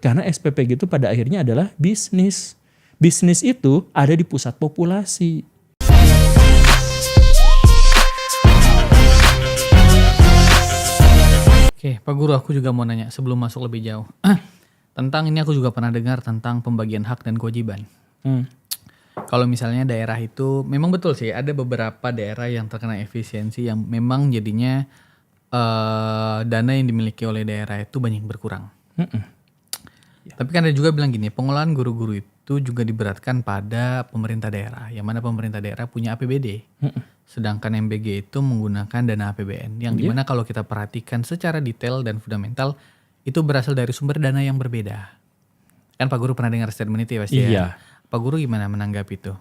Karena SPPG itu pada akhirnya adalah bisnis. Bisnis itu ada di pusat populasi. Oke, Pak Guru, aku juga mau nanya sebelum masuk lebih jauh. Tentang ini aku juga pernah dengar tentang pembagian hak dan kewajiban. Kalau misalnya daerah itu, memang betul sih ada beberapa daerah yang terkena efisiensi yang memang jadinya dana yang dimiliki oleh daerah itu banyak berkurang. Tapi kan ada juga bilang gini, pengelolaan guru-guru itu juga diberatkan pada pemerintah daerah, yang mana pemerintah daerah punya APBD, sedangkan MBG itu menggunakan dana APBN, yang dimana kalau kita perhatikan secara detail dan fundamental, itu berasal dari sumber dana yang berbeda. Kan Pak Guru pernah dengar statement itu ya pasti ya? Pak Guru gimana menanggapi itu?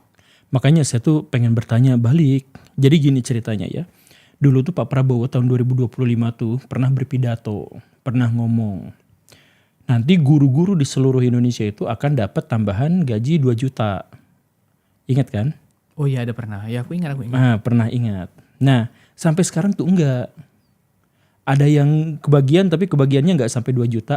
Makanya saya tuh pengen bertanya balik. Jadi gini ceritanya ya. Dulu tuh Pak Prabowo tahun 2025 tuh pernah berpidato, pernah ngomong. Nanti guru-guru di seluruh Indonesia itu akan dapat tambahan gaji 2 juta. Ingat kan? Oh iya ada pernah. Ya aku ingat. Pernah ingat. Nah sampai sekarang tuh enggak. Ada yang kebagian tapi kebagiannya enggak sampai 2 juta.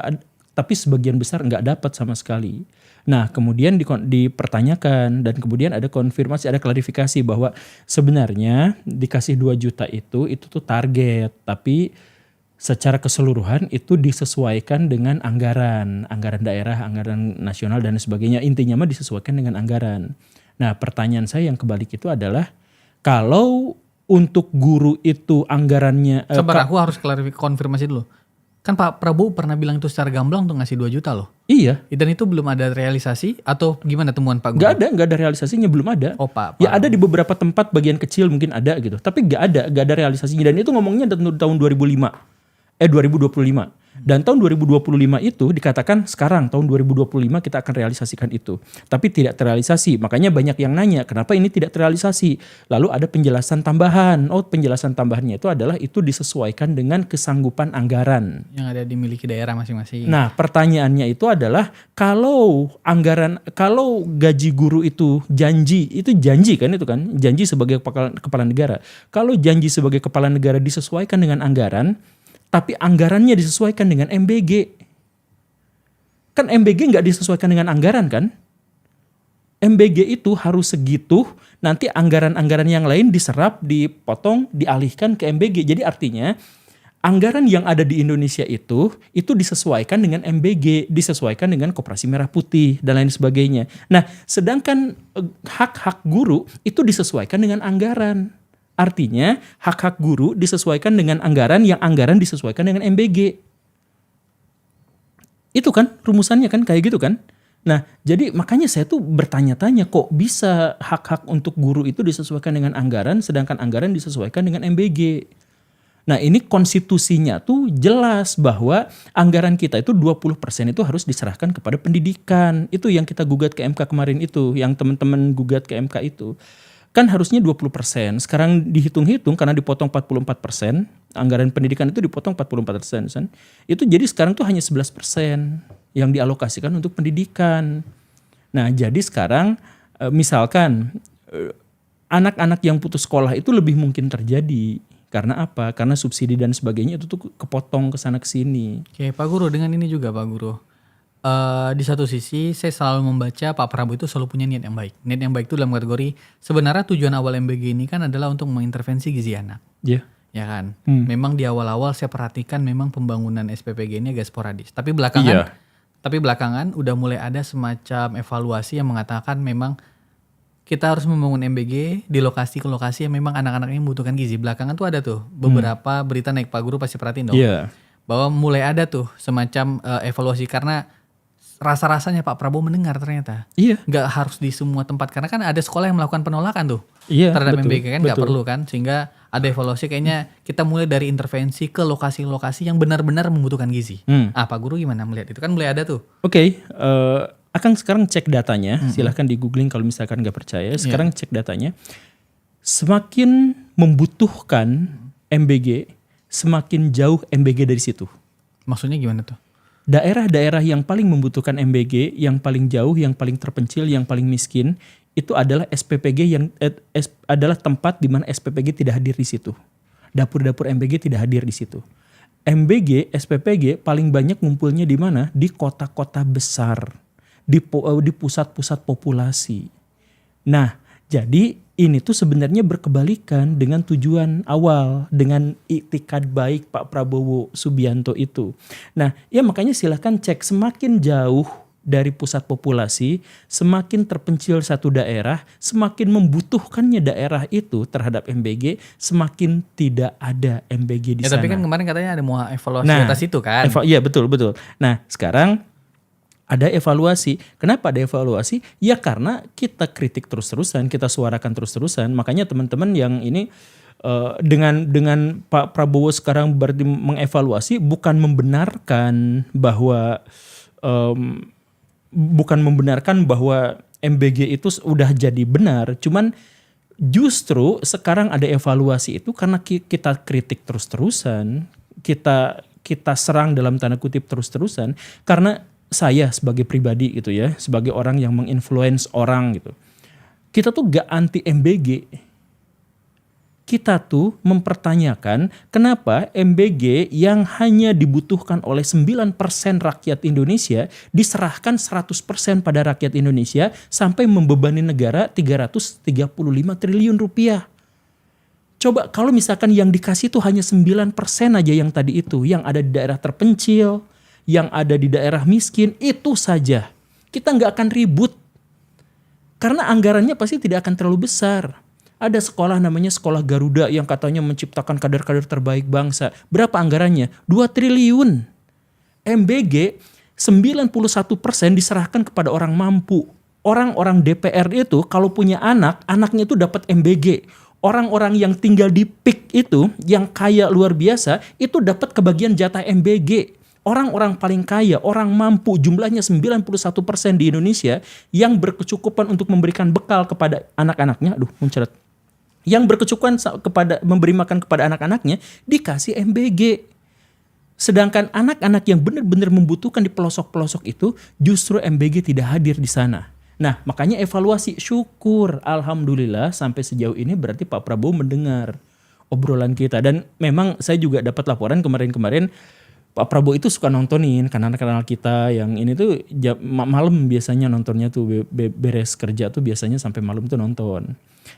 Tapi sebagian besar enggak dapat sama sekali. Nah kemudian dipertanyakan dan kemudian ada konfirmasi, ada klarifikasi bahwa sebenarnya dikasih 2 juta itu tuh target. Tapi secara keseluruhan itu disesuaikan dengan anggaran daerah, anggaran nasional dan sebagainya. Intinya mah disesuaikan dengan anggaran. Nah pertanyaan saya yang kebalik itu adalah kalau untuk guru itu anggarannya... Sabar, aku harus konfirmasi dulu. Kan Pak Prabowo pernah bilang itu secara gamblang untuk ngasih 2 juta loh. Iya. Dan itu belum ada realisasi atau gimana temuan Pak Guru? Gak ada realisasinya, belum ada. Oh Pak. Ya ada di beberapa tempat bagian kecil mungkin ada gitu. Tapi gak ada realisasinya. Dan itu ngomongnya tahun 2025. 2025. Dan tahun 2025 itu dikatakan sekarang tahun 2025 kita akan realisasikan itu. Tapi tidak terrealisasi. Makanya banyak yang nanya kenapa ini tidak terrealisasi. Lalu ada penjelasan tambahan. Oh penjelasan tambahannya itu adalah itu disesuaikan dengan kesanggupan anggaran. Yang ada dimiliki daerah masing-masing. Nah pertanyaannya itu adalah kalau gaji guru itu janji kan itu kan. Janji sebagai kepala negara. Kalau janji sebagai kepala negara disesuaikan dengan anggaran. Tapi anggarannya disesuaikan dengan MBG. Kan MBG nggak disesuaikan dengan anggaran kan? MBG itu harus segitu, nanti anggaran-anggaran yang lain diserap, dipotong, dialihkan ke MBG. Jadi artinya anggaran yang ada di Indonesia itu disesuaikan dengan MBG, disesuaikan dengan Koperasi Merah Putih dan lain sebagainya. Nah, sedangkan hak-hak guru itu disesuaikan dengan anggaran. Artinya hak-hak guru disesuaikan dengan anggaran yang anggaran disesuaikan dengan MBG. Itu kan rumusannya kan kayak gitu kan. Nah jadi makanya saya tuh bertanya-tanya kok bisa hak-hak untuk guru itu disesuaikan dengan anggaran sedangkan anggaran disesuaikan dengan MBG. Nah ini konstitusinya tuh jelas bahwa anggaran kita itu 20% itu harus diserahkan kepada pendidikan. Itu yang kita gugat ke MK kemarin itu, yang teman-teman gugat ke MK itu. Kan harusnya 20%, sekarang dihitung-hitung karena dipotong 44%, anggaran pendidikan itu dipotong 44%, itu jadi sekarang tuh hanya 11% yang dialokasikan untuk pendidikan. Nah jadi sekarang misalkan anak-anak yang putus sekolah itu lebih mungkin terjadi. Karena apa? Karena subsidi dan sebagainya itu tuh kepotong ke sana ke sini. Oke Pak Guru, dengan ini juga Pak Guru. Di satu sisi saya selalu membaca Pak Prabowo itu selalu punya niat yang baik. Niat yang baik itu dalam kategori sebenarnya tujuan awal MBG ini kan adalah untuk mengintervensi gizi anak. Iya. Ya kan. Memang di awal-awal saya perhatikan memang pembangunan SPPG ini agak sporadis. Tapi belakangan udah mulai ada semacam evaluasi yang mengatakan memang kita harus membangun MBG di lokasi ke lokasi yang memang anak-anaknya membutuhkan gizi. Belakangan tuh ada tuh beberapa berita naik Pak Guru pasti perhatiin dong. Iya. Bahwa mulai ada tuh semacam evaluasi karena rasa-rasanya Pak Prabowo mendengar ternyata. Iya. Nggak harus di semua tempat. Karena kan ada sekolah yang melakukan penolakan tuh. Iya, terhadap betul, MBG kan nggak betul. perlu kan. Sehingga ada evaluasi kayaknya kita mulai dari intervensi ke lokasi-lokasi yang benar-benar membutuhkan gizi. Pak Guru gimana melihat itu? Kan mulai ada tuh. Oke, akan sekarang cek datanya. Silahkan di googling kalau misalkan nggak percaya. Sekarang cek datanya. Semakin membutuhkan MBG, semakin jauh MBG dari situ. Maksudnya gimana tuh? Daerah-daerah yang paling membutuhkan MBG, yang paling jauh, yang paling terpencil, yang paling miskin, itu adalah SPPG yang adalah tempat di mana SPPG tidak hadir di situ. Dapur-dapur MBG tidak hadir di situ. MBG, SPPG paling banyak ngumpulnya di mana? Di kota-kota besar, di pusat-pusat populasi. Nah, jadi ini tuh sebenarnya berkebalikan dengan tujuan awal, dengan itikad baik Pak Prabowo Subianto itu. Nah, ya makanya silahkan cek, semakin jauh dari pusat populasi, semakin terpencil satu daerah, semakin membutuhkannya daerah itu terhadap MBG, semakin tidak ada MBG di sana. Tapi kan kemarin katanya ada mau evaluasi atas itu kan. Iya betul. Nah sekarang ada evaluasi. Kenapa ada evaluasi? Ya karena kita kritik terus-terusan, kita suarakan terus-terusan. Makanya teman-teman yang ini dengan Pak Prabowo sekarang berarti mengevaluasi, bukan membenarkan bahwa MBG itu udah jadi benar. Cuman justru sekarang ada evaluasi itu karena kita kritik terus-terusan, kita serang dalam tanda kutip terus-terusan, karena saya sebagai pribadi gitu ya, sebagai orang yang menginfluence orang gitu, kita tuh gak anti MBG. Kita tuh mempertanyakan kenapa MBG yang hanya dibutuhkan oleh 9% rakyat Indonesia diserahkan 100% pada rakyat Indonesia sampai membebani negara 335 triliun rupiah. Coba kalau misalkan yang dikasih tuh hanya 9% aja yang tadi itu, yang ada di daerah terpencil, yang ada di daerah miskin, itu saja. Kita nggak akan ribut. Karena anggarannya pasti tidak akan terlalu besar. Ada sekolah namanya Sekolah Garuda yang katanya menciptakan kader-kader terbaik bangsa. Berapa anggarannya? 2 triliun. MBG 91% diserahkan kepada orang mampu. Orang-orang DPR itu kalau punya anak, anaknya itu dapat MBG. Orang-orang yang tinggal di PIK itu, yang kaya luar biasa, itu dapat kebagian jatah MBG. Orang-orang paling kaya, orang mampu, jumlahnya 91% di Indonesia yang berkecukupan untuk memberikan bekal kepada anak-anaknya, yang berkecukupan memberi makan kepada anak-anaknya, dikasih MBG. Sedangkan anak-anak yang benar-benar membutuhkan di pelosok-pelosok itu, justru MBG tidak hadir di sana. Nah, makanya evaluasi, syukur, alhamdulillah sampai sejauh ini berarti Pak Prabowo mendengar obrolan kita. Dan memang saya juga dapat laporan kemarin-kemarin, Pak Prabowo itu suka nontonin kanal-kanal kita yang ini tuh malam biasanya nontonnya tuh, beres kerja tuh biasanya sampai malam tuh nonton.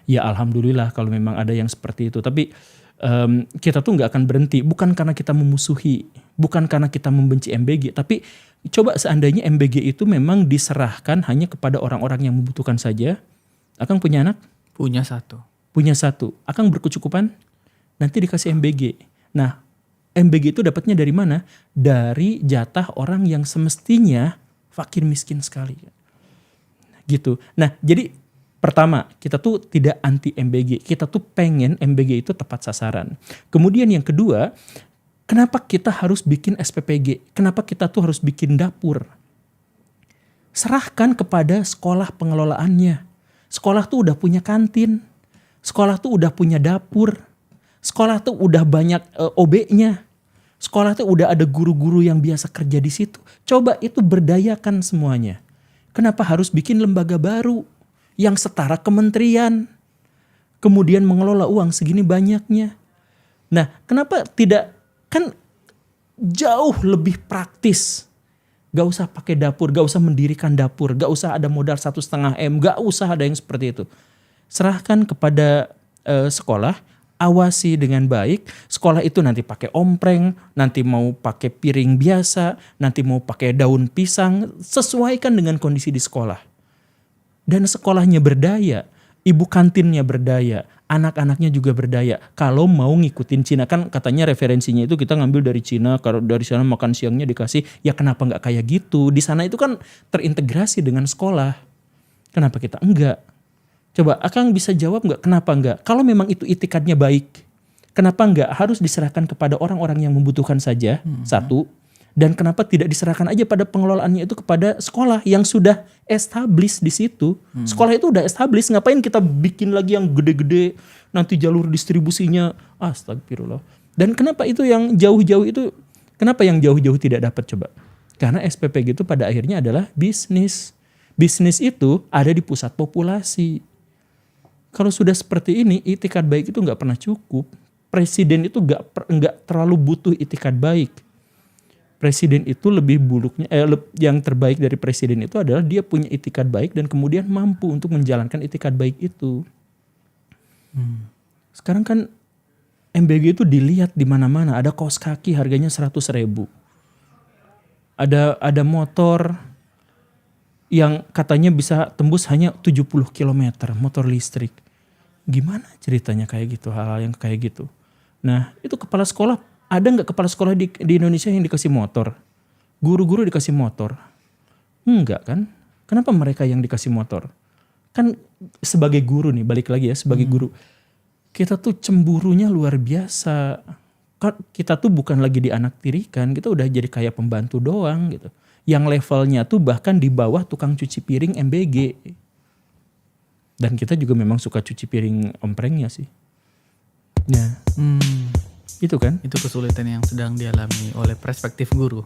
Ya alhamdulillah kalau memang ada yang seperti itu. Tapi kita tuh nggak akan berhenti. Bukan karena kita memusuhi, bukan karena kita membenci MBG. Tapi coba seandainya MBG itu memang diserahkan hanya kepada orang-orang yang membutuhkan saja. Akang punya anak? Punya satu. Akang berkecukupan? Nanti dikasih MBG. Nah, MBG itu dapatnya dari mana? Dari jatah orang yang semestinya fakir miskin sekali. Gitu. Nah, jadi pertama, kita tuh tidak anti MBG. Kita tuh pengen MBG itu tepat sasaran. Kemudian yang kedua, kenapa kita harus bikin SPPG? Kenapa kita tuh harus bikin dapur? Serahkan kepada sekolah pengelolaannya. Sekolah tuh udah punya kantin. Sekolah tuh udah punya dapur. Sekolah tuh udah banyak OB-nya. Sekolah tuh udah ada guru-guru yang biasa kerja di situ. Coba itu berdayakan semuanya. Kenapa harus bikin lembaga baru yang setara kementerian, kemudian mengelola uang segini banyaknya? Nah, kenapa tidak, kan jauh lebih praktis. Gak usah pakai dapur, gak usah mendirikan dapur, gak usah ada modal 1,5 M, gak usah ada yang seperti itu. Serahkan kepada sekolah, awasi dengan baik. Sekolah itu nanti pakai ompreng, nanti mau pakai piring biasa, nanti mau pakai daun pisang, sesuaikan dengan kondisi di sekolah. Dan sekolahnya berdaya, ibu kantinnya berdaya, anak-anaknya juga berdaya. Kalau mau ngikutin Cina, kan katanya referensinya itu kita ngambil dari Cina, kalau dari sana makan siangnya dikasih, ya kenapa nggak kayak gitu? Di sana itu kan terintegrasi dengan sekolah. Kenapa kita enggak? Coba Akang bisa jawab nggak kenapa enggak? Kalau memang itu itikadnya baik, kenapa enggak harus diserahkan kepada orang-orang yang membutuhkan saja? Satu. Dan kenapa tidak diserahkan aja pada pengelolaannya itu kepada sekolah yang sudah established di situ? Sekolah itu udah established, ngapain kita bikin lagi yang gede-gede, nanti jalur distribusinya, astagfirullah. Dan kenapa itu yang jauh-jauh itu, kenapa yang jauh-jauh tidak dapat coba? Karena SPPG itu pada akhirnya adalah bisnis. Bisnis itu ada di pusat populasi. Kalau sudah seperti ini, itikad baik itu nggak pernah cukup. presiden itu nggak terlalu butuh itikad baik. Presiden itu lebih buruknya, yang terbaik dari presiden itu adalah dia punya itikad baik dan kemudian mampu untuk menjalankan itikad baik itu. Sekarang kan MBG itu dilihat di mana-mana. Ada kaos kaki harganya 100.000. Ada motor yang katanya bisa tembus hanya 70 km, motor listrik. Gimana ceritanya kayak gitu, hal-hal yang kayak gitu. Nah, itu kepala sekolah, ada nggak kepala sekolah di Indonesia yang dikasih motor? Guru-guru dikasih motor? Enggak kan? Kenapa mereka yang dikasih motor? Kan sebagai guru nih, balik lagi ya, sebagai guru. Kita tuh cemburunya luar biasa. Kita tuh bukan lagi dianaktirikan, kita udah jadi kayak pembantu doang gitu. Yang levelnya tuh bahkan di bawah tukang cuci piring MBG. Dan kita juga memang suka cuci piring omprengnya sih. Nah, itu kan. Itu kesulitan yang sedang dialami oleh perspektif guru.